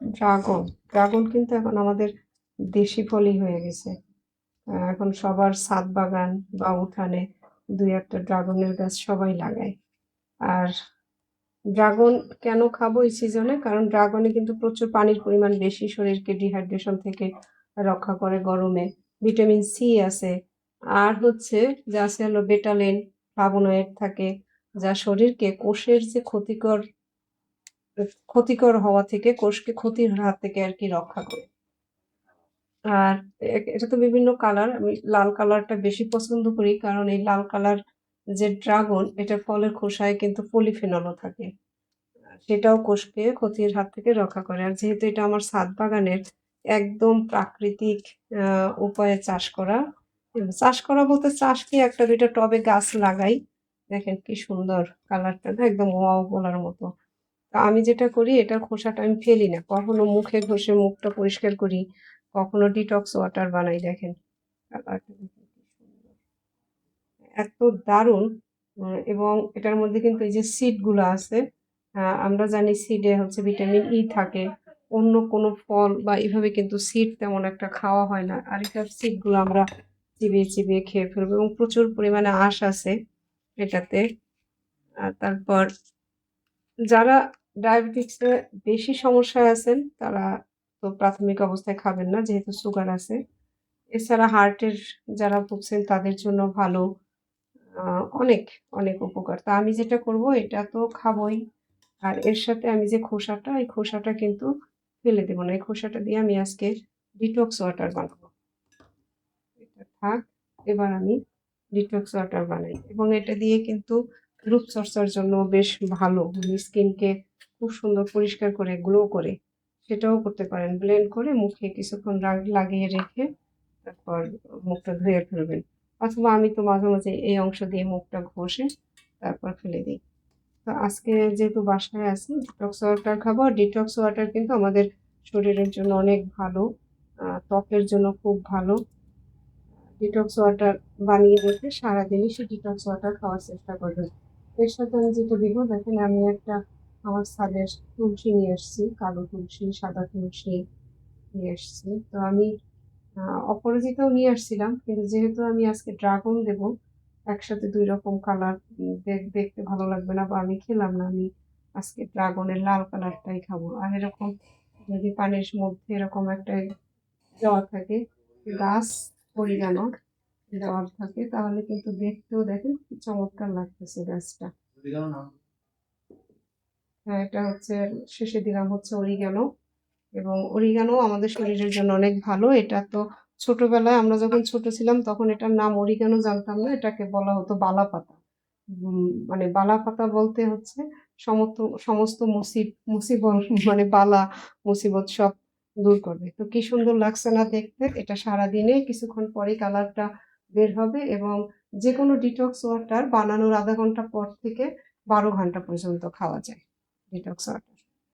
Dragon dragon কিন্তু এখন আমাদের দেশি ফলই হয়ে গেছে। এখন সবার ছাদ বাগান বা উঠানে দুই একটা ড্রাগনের গাছ সবাই লাগায়। আর ড্রাগন কেন খাবো এই সিজনে? কারণ ড্রাগনে কিন্তু প্রচুর পানির পরিমাণ বেশি, শরীরকে ডিহাইড্রেশন থেকে রক্ষা করে গরমে। ভিটামিন সি আছে। আর হচ্ছে যে আছে হলো বেটালিন, ফ্লাভোনয়েড থাকে, যা শরীরকে কোষের যে ক্ষতিকর হওয়া থেকে, কোষকে ক্ষতির হাত থেকে আর কি রক্ষা করে। আর এটা তো বিভিন্ন কালার, আমি লাল কালারটা বেশি পছন্দ করি, কারণ এই লাল কালার যে ড্রাগন, এটা ফলের খোসায় কিন্তু পলিফেনলও থাকে। সেটাও কোষকে ক্ষতির হাত থেকে রক্ষা করে। আর যেহেতু এটা আমার ছাদ বাগানের একদম প্রাকৃতিক উপায়ে চাষ করা বলতে চাষ কি, একটা দুইটা টবে গাছ লাগাই। দেখেন কি সুন্দর কালারটা, না একদম ওয়াও বলার মতো। তো আমি যেটা করি, এটার খোসাটা আমি ফেলি না, কখনো মুখে ঘষে মুখটা পরিষ্কার করি, কখনো ডিটক্স ওয়াটার বানাই। দেখেন কালারটা, দেখেন কি সুন্দর, এত দারুণ। এবং এটার মধ্যে কিন্তু এই যে সিড গুলো আছে, আমরা জানি সিডে হচ্ছে ভিটামিন ই থাকে। অন্য কোনো ফল বা এভাবে কিন্তু সিড তেমন একটা খাওয়া হয় না, আর এটার সিড গুলো আমরা চিবিয়ে চিবিয়ে খেয়ে ফেলবো, এবং প্রচুর পরিমাণে আঁশ আছে এটাতে। তারপর যারা ডায়াবেটিক্সে বেশি সমস্যায় আছেন, তারা তো প্রাথমিক অবস্থায় খাবেন না, যেহেতু সুগার আছে। এছাড়া হার্টের যারা ভুগছেন তাদের জন্য ভালো। অনেক, অনেক উপকার। তা আমি যেটা করব, এটা তো খাবোই। আর এর সাথে আমি যে খোসাটা, এই খোসাটা কিন্তু ফেলে দেব না। এই খোসাটা দিয়ে আমি আজকে ডিটক্স ওয়াটার বানাবো। এটা থাক। এবার আমি ডিটক্স ওয়াটার বানাই, এবং এটা দিয়ে কিন্তু রূপচর্চার জন্য বেশ ভালো। স্কিনকে খুব সুন্দর পরিষ্কার করে গ্লো করে, সেটাও করতে পারেন। ব্লেন্ড করে মুখে কিছুক্ষণ লাগিয়ে রেখে তারপর মুখটা ধুয়ে ফেলবেন। অথবা আমি তো মাঝে মাঝে এই অংশ দিয়ে মুখটা ঘষে তারপর ফেলে দিই। তো আজকে যেহেতু বাসায় আছি, ডিটক্স ওয়াটার খাবো। ডিটক্স ওয়াটার কিন্তু আমাদের শরীরের জন্য অনেক ভালো, ত্বকের জন্য খুব ভালো। ডিটক্স ওয়াটার বানিয়ে রেখে সারাদিনই সে ডিটক্স ওয়াটার খাওয়ার চেষ্টা করবেন। এর সাথে আমি যেটা দিব, দেখেন আমি একটা আমার ছাদের তুলসী নিয়ে এসেছি, কালো তুলসী, সাদা তুলসী নিয়ে এসেছি। তো আমি অপরাজিতাও নিয়ে আসছিলাম, কিন্তু যেহেতু আমি আজকে ড্রাগন দেব, একসাথে দুই রকম কালার দেখতে ভালো লাগবে না, বা আমি খেলাম না। আমি আজকে ড্রাগনের লাল কালারটাই খাবো। আর এরকম যদি পানির মধ্যে এরকম একটা দেওয়া থাকে, গাছ অরিগানো দেওয়া থাকে, তাহলে কিন্তু দেখতেও দেখেন কি চমৎকার লাগতেছে গাছটা। হ্যাঁ, এটা হচ্ছে শেষে দিলাম হচ্ছে অরিগানো। এবং অরিগানো আমাদের শরীরের জন্য অনেক ভালো। এটা তো ছোটবেলায় আমরা যখন ছোট ছিলাম তখন এটার নাম অরিগানো জানতাম না, এটাকে বলা হতো বালা পাতা। মানে বালা পাতা বলতে হচ্ছে সমস্ত সমস্ত মুসিবত, মানে বালা মুসিবত সব দূর করবে। তো কি সুন্দর লাগছে না দেখতে? এটা সারাদিনে কিছুক্ষণ পরে কালারটা বের হবে, এবং যে কোনো ডিটক্স ওয়াটার বানানোর আধা ঘন্টা পর থেকে 12 ঘন্টা পর্যন্ত খাওয়া যায় ডিটক্স ওয়াটার।